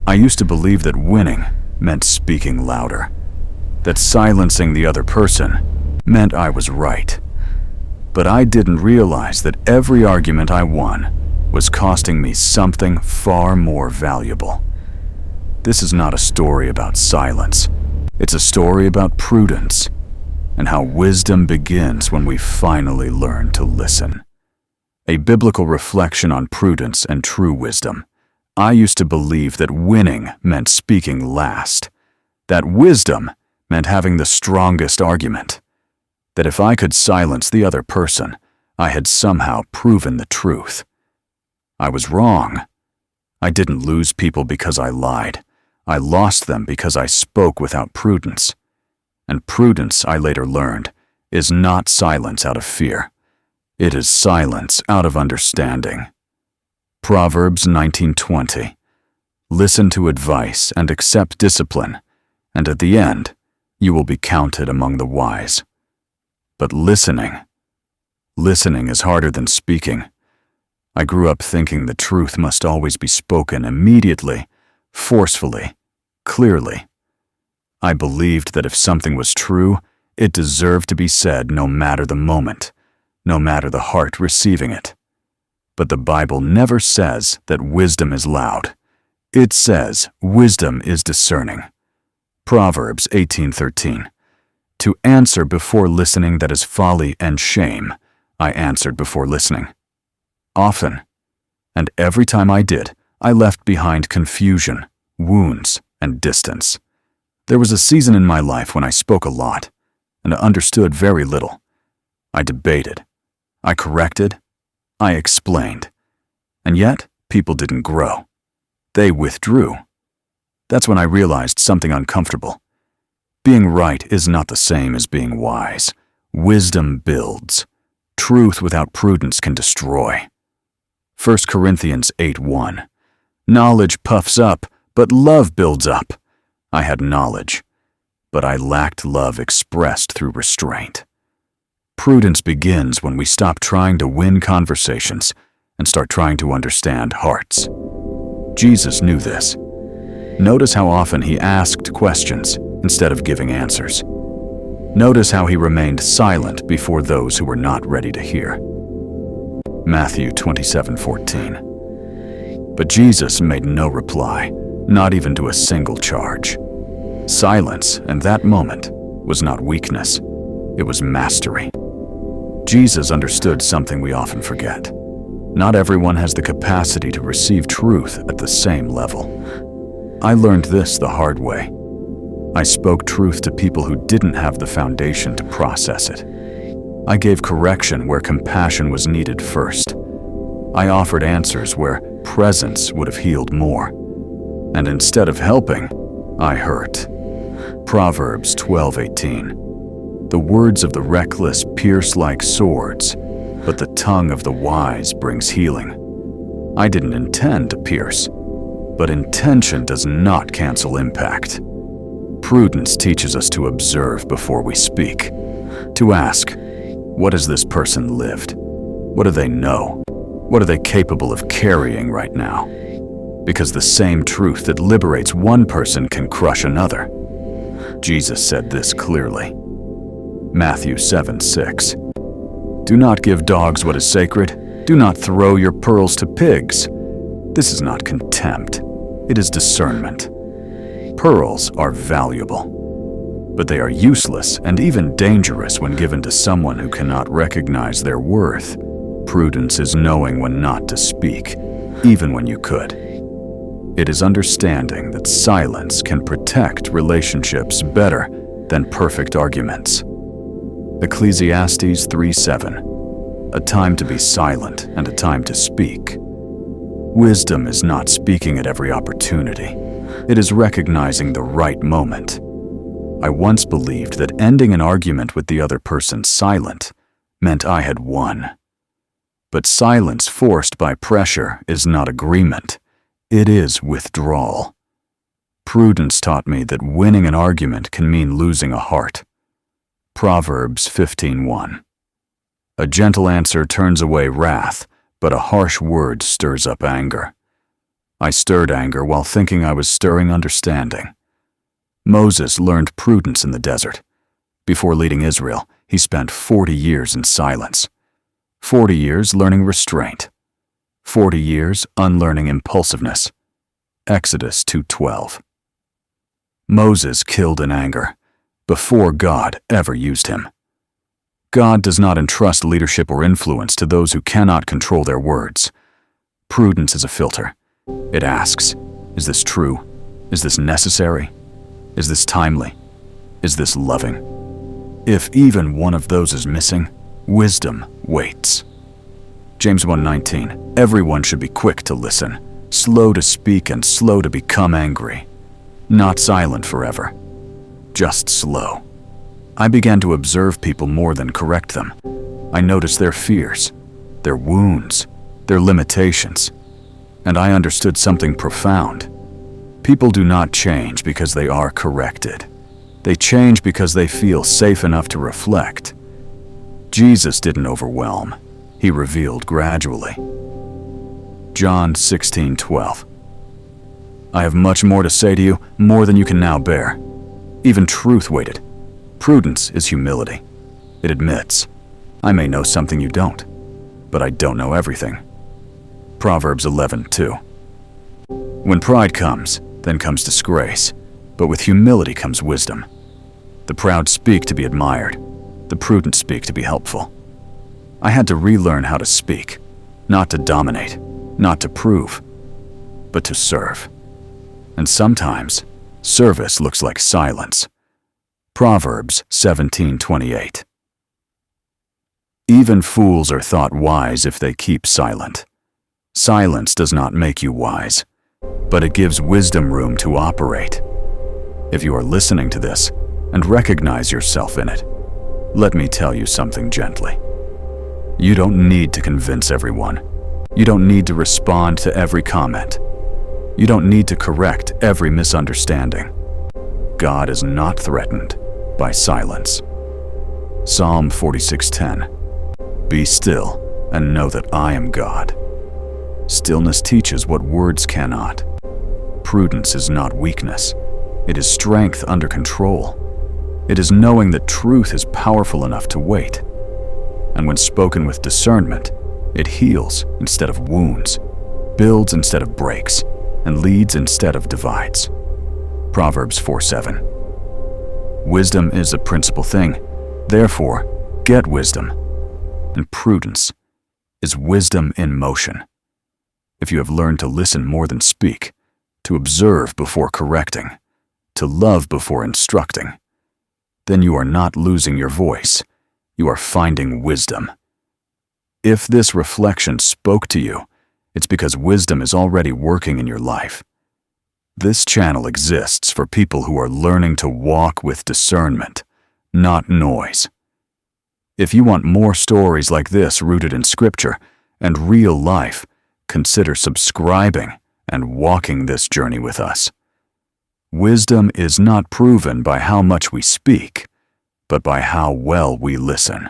I used to believe that winning meant speaking louder, that silencing the other person meant I was right. But I didn't realize that every argument I won was costing me something far more valuable. This is not a story about silence. It's a story about prudence and how wisdom begins when we finally learn to listen. A biblical reflection on prudence and true wisdom. I used to believe that winning meant speaking last, that wisdom meant having the strongest argument, that if I could silence the other person, I had somehow proven the truth. I was wrong. I didn't lose people because I lied. I lost them because I spoke without prudence. And prudence, I later learned, is not silence out of fear. It is silence out of understanding. Proverbs 19:20. Listen to advice and accept discipline, and at the end, you will be counted among the wise. But listening is harder than speaking. I grew up thinking the truth must always be spoken immediately, forcefully, clearly. I believed that if something was true, it deserved to be said no matter the moment, no matter the heart receiving it. But the Bible never says that wisdom is loud. It says wisdom is discerning. Proverbs 18:13. To answer before listening, that is folly and shame. I answered before listening. Often. And every time I did, I left behind confusion, wounds, and distance. There was a season in my life when I spoke a lot and understood very little. I debated. I corrected. I explained. And yet, people didn't grow. They withdrew. That's when I realized something uncomfortable. Being right is not the same as being wise. Wisdom builds. Truth without prudence can destroy. 1 Corinthians 8:1. Knowledge puffs up, but love builds up. I had knowledge, but I lacked love expressed through restraint. Prudence begins when we stop trying to win conversations and start trying to understand hearts. Jesus knew this. Notice how often he asked questions instead of giving answers. Notice how he remained silent before those who were not ready to hear. Matthew 27:14. But Jesus made no reply, not even to a single charge. Silence, in that moment, was not weakness. It was mastery. Jesus understood something we often forget. Not everyone has the capacity to receive truth at the same level. I learned this the hard way. I spoke truth to people who didn't have the foundation to process it. I gave correction where compassion was needed first. I offered answers where presence would have healed more. And instead of helping, I hurt. Proverbs 12:18. The words of the reckless pierce like swords, but the tongue of the wise brings healing. I didn't intend to pierce, but intention does not cancel impact. Prudence teaches us to observe before we speak, to ask, what has this person lived? What do they know? What are they capable of carrying right now? Because the same truth that liberates one person can crush another. Jesus said this clearly. Matthew 7:6. Do not give dogs what is sacred. Do not throw your pearls to pigs. This is not contempt. It is discernment. Pearls are valuable, but they are useless and even dangerous when given to someone who cannot recognize their worth. Prudence is knowing when not to speak, even when you could. It is understanding that silence can protect relationships better than perfect arguments. Ecclesiastes 3:7. A time to be silent and a time to speak. Wisdom is not speaking at every opportunity. It is recognizing the right moment. I once believed that ending an argument with the other person silent meant I had won. But silence forced by pressure is not agreement. It is withdrawal. Prudence taught me that winning an argument can mean losing a heart. Proverbs 15:1. A gentle answer turns away wrath, but a harsh word stirs up anger. I stirred anger while thinking I was stirring understanding. Moses learned prudence in the desert. Before leading Israel, he spent 40 years in silence. 40 years learning restraint. 40 years unlearning impulsiveness. Exodus 2:12. Moses killed in anger, before God ever used him. God does not entrust leadership or influence to those who cannot control their words. Prudence is a filter. It asks, is this true? Is this necessary? Is this timely? Is this loving? If even one of those is missing, wisdom waits. James 1:19, everyone should be quick to listen, slow to speak and slow to become angry. Not silent forever, just slow. I began to observe people more than correct them. I noticed their fears, their wounds, their limitations, and I understood something profound. People do not change because they are corrected. They change because they feel safe enough to reflect. Jesus didn't overwhelm. He revealed gradually. John 16:12. I have much more to say to you, more than you can now bear. Even truth waited. Prudence is humility. It admits, I may know something you don't, but I don't know everything. Proverbs 11:2. When pride comes, then comes disgrace, but with humility comes wisdom. The proud speak to be admired. The prudent speak to be helpful. I had to relearn how to speak, not to dominate, not to prove, but to serve. And sometimes, service looks like silence. Proverbs 17:28. Even fools are thought wise if they keep silent. Silence does not make you wise, but it gives wisdom room to operate. If you are listening to this and recognize yourself in it, let me tell you something gently. You don't need to convince everyone. You don't need to respond to every comment. You don't need to correct every misunderstanding. God is not threatened by silence. Psalm 46:10. Be still and know that I am God. Stillness teaches what words cannot. Prudence is not weakness. It is strength under control. It is knowing that truth is powerful enough to wait. And when spoken with discernment, it heals instead of wounds, builds instead of breaks, and leads instead of divides. Proverbs 4:7. Wisdom is a principal thing. Therefore, get wisdom. And prudence is wisdom in motion. If you have learned to listen more than speak, to observe before correcting, to love before instructing, then you are not losing your voice. You are finding wisdom. If this reflection spoke to you, it's because wisdom is already working in your life. This channel exists for people who are learning to walk with discernment, not noise. If you want more stories like this rooted in Scripture and real life, consider subscribing and walking this journey with us. Wisdom is not proven by how much we speak, but by how well we listen.